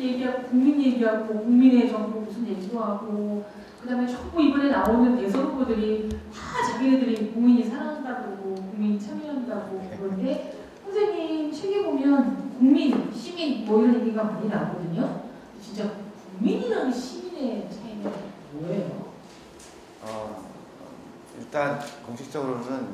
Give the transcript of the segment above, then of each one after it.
얘기하고 국민 얘기하고 국민의 정부 무슨 얘기도 하고 그다음에 전부 이번에 나오는 대선 후보들이 다 자기네들이 국민이 사랑한다고 그러고 국민이 참여한다고 그러는데 선생님 책에 보면 국민, 시민 뭐 이런 얘기가 많이 나오거든요. 진짜 국민이랑 시민의 차이는 뭐예요? 일단 공식적으로는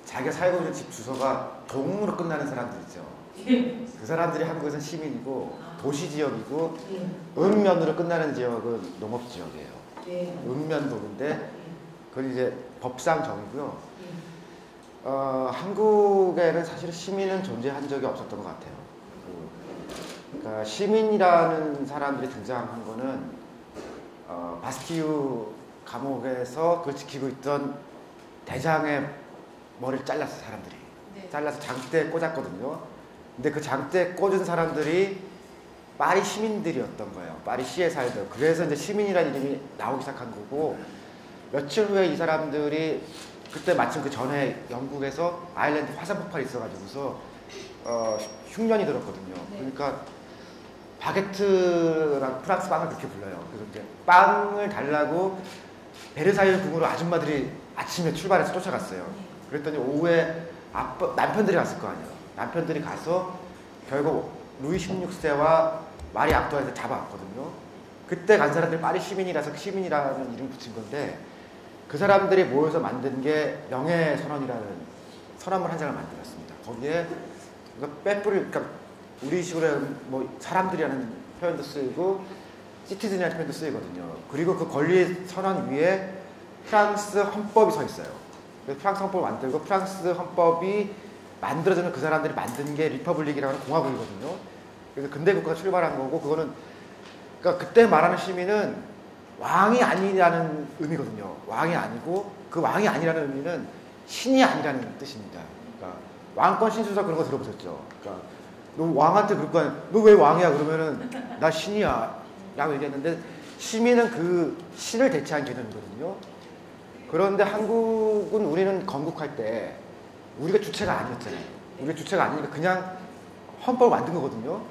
자기가 살고 있는 집 주소가 동으로 끝나는 사람들 있죠. 그 사람들이 한국에서는 시민이고 도시지역이고 읍면으로 끝나는 지역은 농업지역이에요. 읍면도인데 그건 이제 법상 정이고요. 한국에는 사실 시민은 존재한 적이 없었던 것 같아요. 그러니까 시민이라는 사람들이 등장한 거는 바스티유 감옥에서 그걸 지키고 있던 대장의 머리를 잘랐어 사람들이. 잘라서 장대에 꽂았거든요. 근데 그 장대에 꽂은 사람들이 파리 시민들이었던 거예요. 파리 시에 살던. 그래서 이제 시민이라는 이름이 나오기 시작한 거고 며칠 후에 이 사람들이 그때 마침 그 전에 영국에서 아일랜드 화산 폭발이 있어가지고서 흉년이 들었거든요. 그러니까 바게트랑 프랑스 빵을 그렇게 불러요. 그래서 이제 빵을 달라고 베르사유 궁으로 아줌마들이 아침에 출발해서 쫓아갔어요. 그랬더니 오후에 남편들이 갔을 거 아니에요. 남편들이 가서 결국 루이 16세와 마리 앙뚜아네트를 잡아왔거든요. 그때 간 사람들이 파리 시민이라서 시민이라는 이름을 붙인 건데 그 사람들이 모여서 만든 게 명예선언이라는 선언문 한 장을 만들었습니다. 거기에 그러니까 우리 식으로 뭐 사람들이라는 표현도 쓰이고 시티즌이라는 표현도 쓰이거든요. 그리고 그 권리 선언 위에 프랑스 헌법이 서 있어요. 그래서 프랑스 헌법을 만들고 프랑스 헌법이 만들어지는 그 사람들이 만든 게 리퍼블릭이라고 하는 공화국이거든요. 그래서 근대 국가가 출발한 거고 그거는 그러니까 그때 말하는 시민은 왕이 아니라는 의미거든요. 왕이 아니고 그 왕이 아니라는 의미는 신이 아니라는 뜻입니다. 그러니까 왕권 신수설 그런 거 들어보셨죠? 그러니까 너 왕한테 그럴 거 아니야. 너 왜 왕이야? 그러면은 나 신이야 라고 얘기했는데 시민은 그 신을 대체한 개념이거든요. 그런데 한국은 우리는 건국할 때 우리가 주체가 아니었잖아요. 우리가 주체가 아니니까 그냥 헌법을 만든 거거든요.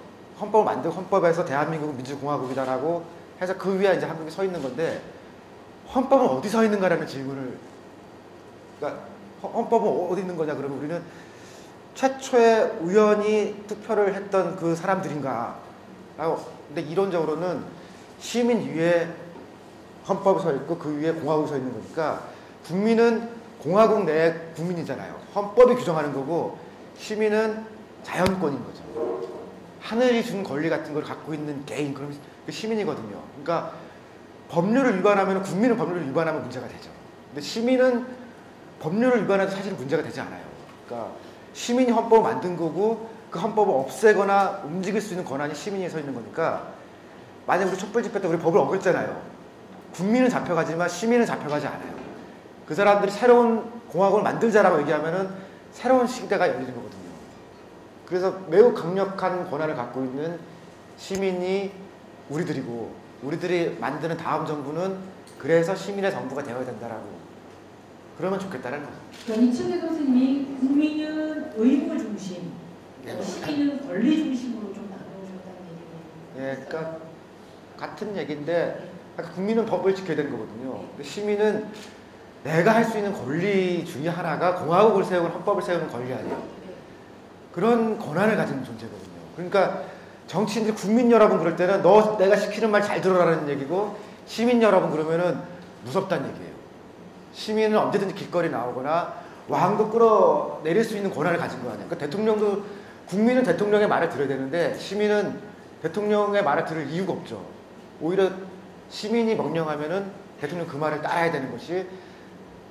헌법을 만들고 헌법에서 대한민국은 민주공화국이다라고 해서 그 위에 이제 한국이 서 있는 건데 헌법은 어디 서 있는가라는 질문을 그러니까 헌법은 어디 있는 거냐 그러면 우리는 최초의 우연히 투표를 했던 그 사람들인가 라고 근데 이론적으로는 시민 위에 헌법이 서 있고 그 위에 공화국이 서 있는 거니까 국민은 공화국 내 국민이잖아요. 헌법이 규정하는 거고 시민은 자연권인 거죠. 하늘이 준 권리 같은 걸 갖고 있는 개인 그럼 그 시민이거든요. 그러니까 법률을 위반하면 국민은 법률을 위반하면 문제가 되죠. 근데 시민은 법률을 위반해도 사실은 문제가 되지 않아요. 그러니까 시민이 헌법을 만든 거고 그 헌법을 없애거나 움직일 수 있는 권한이 시민이 서 있는 거니까 만약 우리 촛불 집회 때 우리 법을 어겼잖아요. 국민은 잡혀가지만 시민은 잡혀가지 않아요. 그 사람들이 새로운 공화국을 만들자라고 얘기하면은 새로운 시대가 열리는 거거든요. 그래서 매우 강력한 권한을 갖고 있는 시민이 우리들이고 우리들이 만드는 다음 정부는 그래서 시민의 정부가 되어야 된다라고 그러면 좋겠다는 거죠. 그러니까 이철재 선생님이 국민은 의무 중심, 시민은 권리 중심으로 좀 나누셨다는 얘기예요. 예, 그러니까 같은 얘기인데 국민은 법을 지켜야 되는 거거든요. 근데 시민은 내가 할 수 있는 권리 중에 하나가 공화국을 세우고 헌법을 세우는 권리 아니에요. 그런 권한을 가진 존재거든요. 그러니까 정치인들 국민 여러분 그럴 때는 너 내가 시키는 말 잘 들어라는 얘기고 시민 여러분 그러면은 무섭다는 얘기예요. 시민은 언제든지 길거리 나오거나 왕도 끌어내릴 수 있는 권한을 가진 거 아니에요. 그러니까 대통령도 국민은 대통령의 말을 들어야 되는데 시민은 대통령의 말을 들을 이유가 없죠. 오히려 시민이 명령하면은 대통령 그 말을 따라야 되는 것이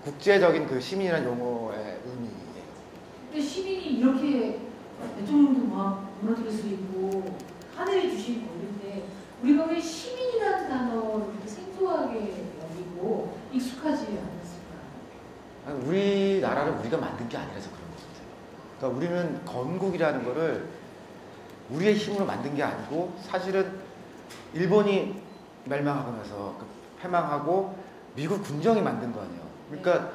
국제적인 그 시민이라는 용어의 의미예요. 근데 시민이 이렇게 대통령도 막 무너뜨릴 수 있고 하늘이 주신 권리인데 우리가 왜 시민이라는 단어를 이렇게 생소하게 여기고 익숙하지 않았을까요? 우리나라를 우리가 만든 게 아니라서 그런 거죠. 그러니까 우리는 건국이라는 거를 우리의 힘으로 만든 게 아니고 사실은 일본이 멸망하고 나서 패망하고 미국 군정이 만든 거 아니에요. 그러니까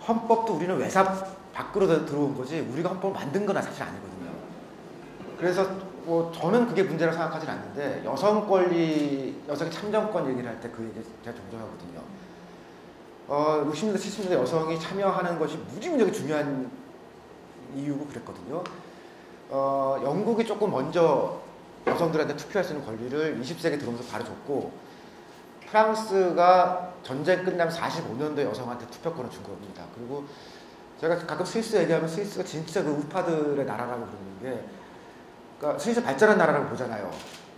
헌법도 우리는 외사 밖으로 들어온 거지 우리가 헌법을 만든 건 사실 아니거든요. 그래서 뭐 저는 그게 문제라고 생각하진 않는데 여성 권리, 여성의 참정권 얘기를 할 때 그 얘기 제가 종종 하거든요. 60년대, 70년대 여성이 참여하는 것이 무지무지하게 중요한 이유고 그랬거든요. 영국이 조금 먼저 여성들한테 투표할 수 있는 권리를 20세기 들어오면서 바로 줬고, 프랑스가 전쟁 끝나면 45년도에 여성한테 투표권을 준 겁니다. 그리고 제가 가끔 스위스 얘기하면 스위스가 진짜 그 우파들의 나라라고 부르는 게, 그러니까 스위스 발전한 나라라고 보잖아요.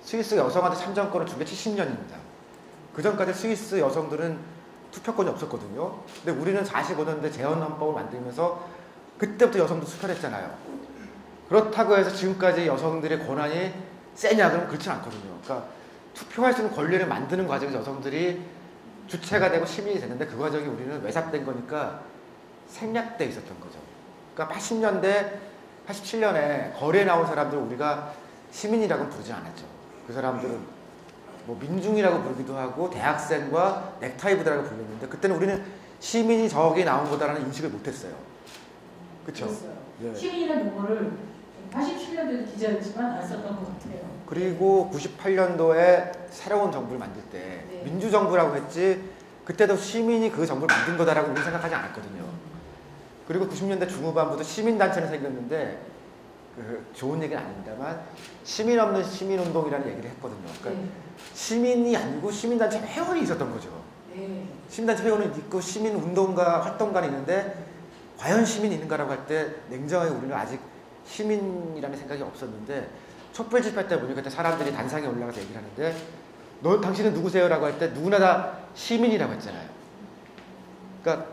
스위스 여성한테 참정권을 준 게 70년입니다. 그 전까지 스위스 여성들은 투표권이 없었거든요. 근데 우리는 45년대 재헌헌법을 만들면서 그때부터 여성도 투표를 했잖아요. 그렇다고 해서 지금까지 여성들의 권한이 세냐? 그러면 그렇진 않거든요. 그러니까 투표할 수 있는 권리를 만드는 과정에서 여성들이 주체가 되고 시민이 됐는데, 그 과정이 우리는 외삭된 거니까 생략돼 있었던 거죠. 그러니까 80년대, 87년에 거리에 나온 사람들을 우리가 시민이라고는 부르지 않았죠. 그 사람들은 뭐 민중이라고 부르기도 하고 대학생과 넥타이 부대라고 불렀는데, 그때는 우리는 시민이 저기 나온 거다라는 인식을 못했어요. 그렇죠? 예. 시민이라는 용어를 87년도에도 기자였지만 안 썼던 것 같아요. 그리고 98년도에 새로운 정부를 만들 때 네. 민주정부라고 했지, 그때도 시민이 그 정부를 만든 거다라고 우리는 생각하지 않았거든요. 그리고 90년대 중후반부터 시민단체는 생겼는데, 좋은 얘기는 아닙니다만 시민 없는 시민운동이라는 얘기를 했거든요. 그러니까 네. 시민이 아니고 시민단체 회원이 있었던 거죠. 네. 시민단체 회원은 있고 시민운동가, 활동가는 있는데, 과연 시민이 있는가라고 할 때 냉정하게 우리는 아직 시민이라는 생각이 없었는데, 촛불 집회 때 보니까 그때 사람들이 단상에 올라가서 얘기를 하는데, 당신은 누구세요? 라고 할 때 누구나 다 시민이라고 했잖아요. 그러니까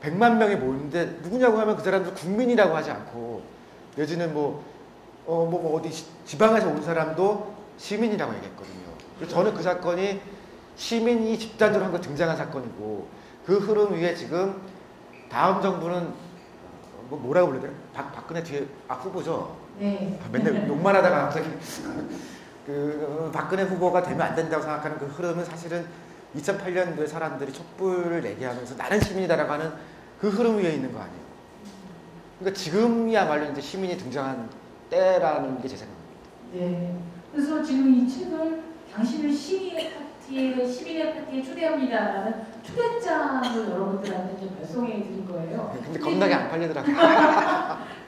100만 명이 모이는데 누구냐고 하면 그 사람들 국민이라고 하지 않고, 내지는 어디 지방에서 온 사람도 시민이라고 얘기했거든요. 그래서 저는 그 사건이 시민이 집단적으로 한 거 등장한 사건이고, 그 흐름 위에 지금 다음 정부는 뭐라고 불러야 되나? 박근혜 뒤에 후보죠. 네. 맨날 욕만 하다가 갑자기 박근혜 후보가 되면 안 된다고 생각하는 그 흐름은 사실은 2008년도에 사람들이 촛불을 얘기하면서 나는 시민이다라고 하는 그 흐름 위에 있는 거 아니에요. 그러니까 지금이야말로 이제 시민이 등장한 때라는 게 제 생각입니다. 네. 그래서 지금 이 책을 당신을 시민의 파티에 초대합니다라는 초대장을 여러분들한테 좀 발송해 드린 거예요. 근데 겁나게 안 팔리더라고요.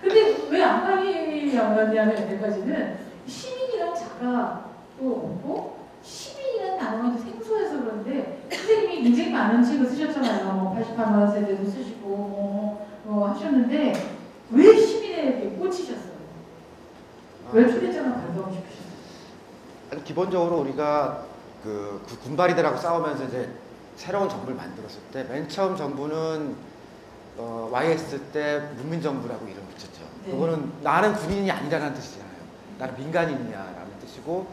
근데 왜 안 팔리냐면 여기까지는 시민이란 자가 또 없고, 시민이라는 단어가 생소해서 그런데, 선생님이 굉장히 많은 책을 쓰셨잖아요. 88만 세대도 쓰시고 하셨는데, 왜 시민에게 꽂히셨어요? 왜 초대장을 발송하고 싶으셨어요? 기본적으로 우리가 그 군발이들하고 싸우면서 이제 새로운 정부를 만들었을 때, 맨 처음 정부는 YS 때 문민정부라고 이름 붙였죠. 네. 그거는 나는 군인이 아니라는 뜻이잖아요. 나는 민간인이야라는 뜻이고,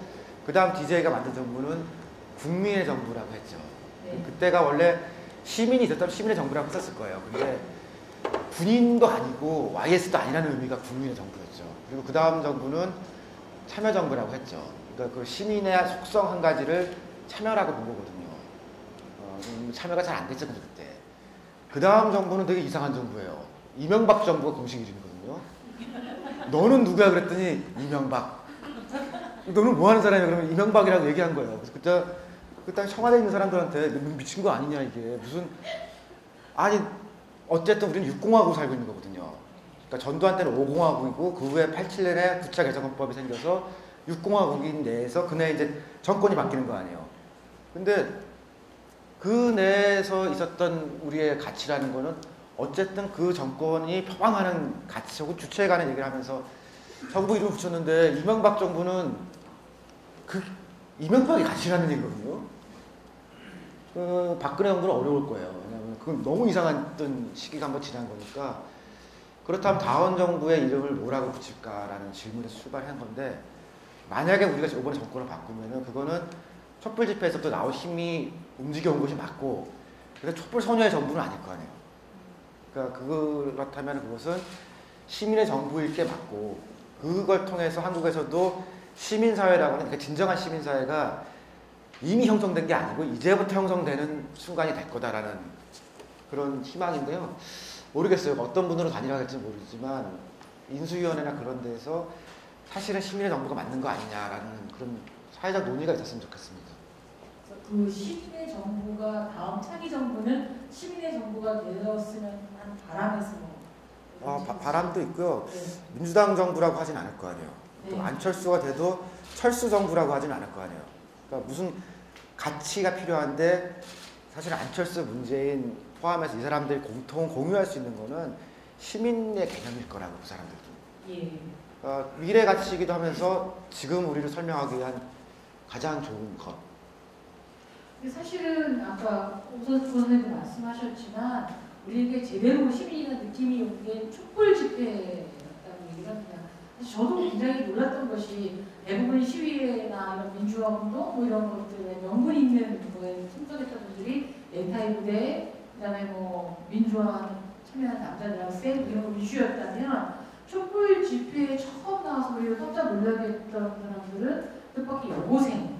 그 다음 DJ가 만든 정부는 국민의 정부라고 했죠. 네. 그때가 원래 시민이 있었다면 시민의 정부라고 했었을 거예요. 근데 군인도 아니고 YS도 아니라는 의미가 국민의 정부였죠. 그리고 그 다음 정부는 참여정부라고 했죠. 그러니까 그 시민의 속성 한 가지를 참여라고 본 거거든요. 참여가 잘 안 됐죠, 그때. 그 다음 정부는 되게 이상한 정부예요. 이명박 정부가 공식 이름이거든요. 너는 누구야? 그랬더니 이명박. 너는 뭐 하는 사람이야? 그러면 이명박이라고 얘기한 거예요. 그래서 그때 청와대에 있는 사람들한테 미친 거 아니냐, 이게. 무슨. 아니, 어쨌든 우리는 6공화국 살고 있는 거거든요. 그러니까 전두환 때는 5공화국이고, 그 후에 87년에 9차 개정헌법이 생겨서 6공화국인 내에서 그 내에 이제 정권이 바뀌는 거 아니에요. 근데 그 내에서 있었던 우리의 가치라는 거는 어쨌든 그 정권이 표방하는 가치하고 주체에 관한 얘기를 하면서 정부 이름을 붙였는데, 이명박 정부는 그 이명박이 가치라는 얘기거든요. 박근혜 정부는 어려울 거예요. 왜냐하면 그건 너무 이상한 시기가 한번 지난 거니까. 그렇다면 다음 정부의 이름을 뭐라고 붙일까라는 질문에서 출발한 건데, 만약에 우리가 이번에 정권을 바꾸면은 그거는 촛불 집회에서부터 나온 힘이 움직여온 것이 맞고, 그래서 촛불 소녀의 정부는 아닐 거 아니에요. 그러니까 그렇다면 그것은 시민의 정부일 게 맞고, 그걸 통해서 한국에서도 시민사회라고 하는, 그러니까 진정한 시민사회가 이미 형성된 게 아니고 이제부터 형성되는 순간이 될 거다라는 그런 희망인데요. 모르겠어요. 어떤 분으로 단일화될지 모르지만 인수위원회나 그런 데서 사실은 시민의 정부가 맞는 거 아니냐라는 그런 사회적 논의가 있었으면 좋겠습니다. 그 시민의 정부가 다음 차기 정부는 시민의 정부가 되었으면 하는 바람에서 바람도 있고요. 네. 민주당 정부라고 하진 않을 거 아니에요. 또 네. 안철수가 돼도 철수 정부라고 하진 않을 거 아니에요. 그러니까 무슨 가치가 필요한데 사실 안철수, 문재인 포함해서 이 사람들이 공유할 수 있는 거는 시민의 개념일 거라고 그 사람들도. 예. 미래 가치이기도 하면서 지금 우리를 설명하기 위한 가장 좋은 것. 근데 사실은 아까 오선 선생님도 말씀하셨지만 우리에게 제대로 시민이라는 느낌이 온 게 촛불 집회였다고 얘기를 합니다. 사실 저도 굉장히 놀랐던 것이 대부분 시위나 이런 민주화 운동 뭐 이런 것들에 명분 있는 거에 참석했던 분들이 넥타이 부대, 그다음에 뭐 민주화 참여한 남자들하고 쌩 이런 거 위주였다면 촛불 집회에 처음 나와서 우리가 깜짝 놀라게 했던 사람들은 뜻밖의 여고생,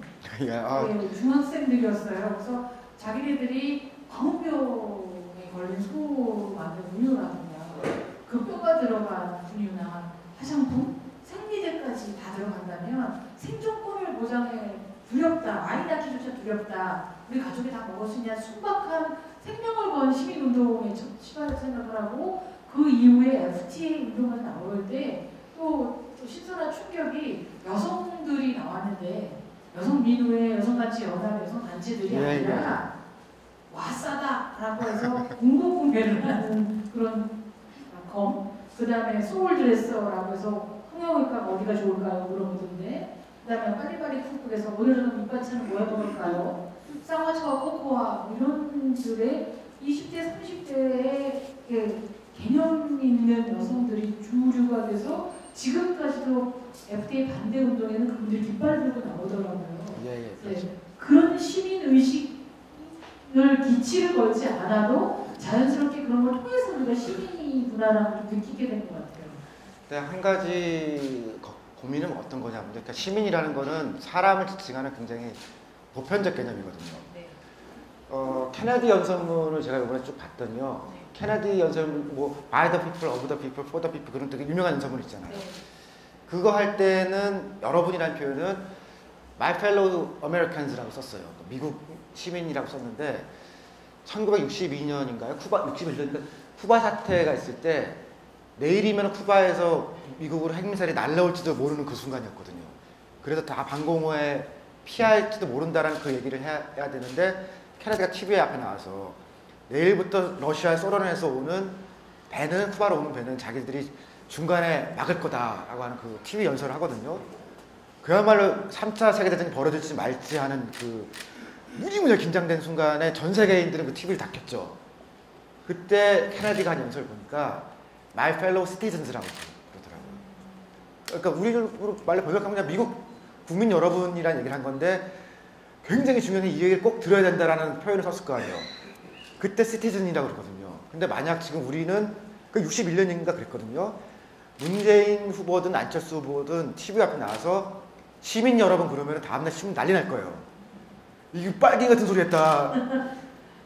중학생들이었어요. 그래서 자기네들이 광우병에 걸린 소로 만든 우유라든가 그 뼈가 들어간 분유나 화장품, 생리대까지 다 들어간다면 생존권을 보장해 두렵다, 아이 낳기조차 두렵다, 우리 가족이 다 먹을 수 있냐 순박한 생명을 건 시민운동에 치달을 생각을 하고 그 이후에 FTA 운동을 나올 때 또 신선한 충격이 여성들이 나왔는데 여성민우회, 여성가치연합, 여성단체들이 아니라 와싸다라고 해서 공공공개를 하는 그런 그 다음에 소울드레서라고 해서 성형외과가 어디가 좋을까요? 물어보던데 그 다음에 빨리빨리 쿡북에서 오늘은 밑반찬은 뭐 해먹을까요? 쌍화차와 코코아 이런 들의 20대, 30대의 개념 있는 여성들이 주류가 돼서 지금까지도 FTA 반대 운동에는 그분들이 깃발 들고 나오더라고요. 예, 네, 그런 시민 의식을 기치를 걸지 않아도 자연스럽게 그런 걸 통해서 우리가 시민이구나라고 좀 느끼게 된 것 같아요. 네, 한 가지 고민은 어떤 거냐면, 그러니까 시민이라는 거는 사람을 지칭하는 굉장히 보편적 개념이거든요. 네. 케네디 연설문을 제가 이번에 쭉 봤더니요. 네. 케네디 연설문, 뭐 by the people, of the people, for the people 그런 되게 유명한 연설문 있잖아요. 네. 그거 할 때는 여러분이라는 표현은 my fellow Americans라고 썼어요. 미국 시민이라고 썼는데 1962년인가요? 61년인가? 쿠바 사태가 있을 때 내일이면 쿠바에서 미국으로 핵미사일이 날라올지도 모르는 그 순간이었거든요. 그래서 다 방공호에 피할지도 모른다라는 그 얘기를 해야 되는데 캐나다가 TV 앞에 나와서 내일부터 러시아 소련에서 오는 배는 쿠바로 오는 배는 자기들이 중간에 막을 거다라고 하는 그 TV 연설을 하거든요. 그야말로 3차 세계대전이 벌어질지 말지 하는 그 무지무지 긴장된 순간에 전 세계인들은 그 TV를 다 켰죠. 그때 케네디가 한 연설을 보니까 My fellow citizens라고 그러더라고요. 그러니까 우리로 말로 번역하면 그냥 미국 국민 여러분이라는 얘기를 한 건데 굉장히 중요한 이 얘기를 꼭 들어야 된다라는 표현을 썼을 거 아니에요. 그때 citizen이라고 그러거든요. 근데 만약 지금 우리는 그 61년인가 그랬거든요. 문재인 후보든 안철수 후보든 TV 앞에 나와서 시민 여러분 그러면 다음날 시민 난리 날 거예요. 이게 빨갱이 같은 소리 했다.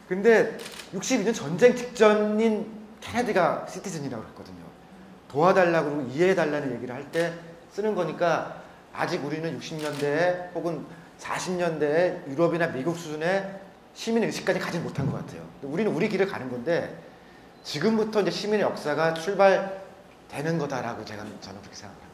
근데 62년 전쟁 직전인 케네디가 시티즌이라고 그랬거든요. 도와달라고 그러고 이해해달라는 얘기를 할 때 쓰는 거니까 아직 우리는 60년대에 혹은 40년대에 유럽이나 미국 수준의 시민의식까지 가지 못한 것 같아요. 우리는 우리 길을 가는 건데 지금부터 이제 시민의 역사가 출발되는 거다라고 저는 그렇게 생각합니다.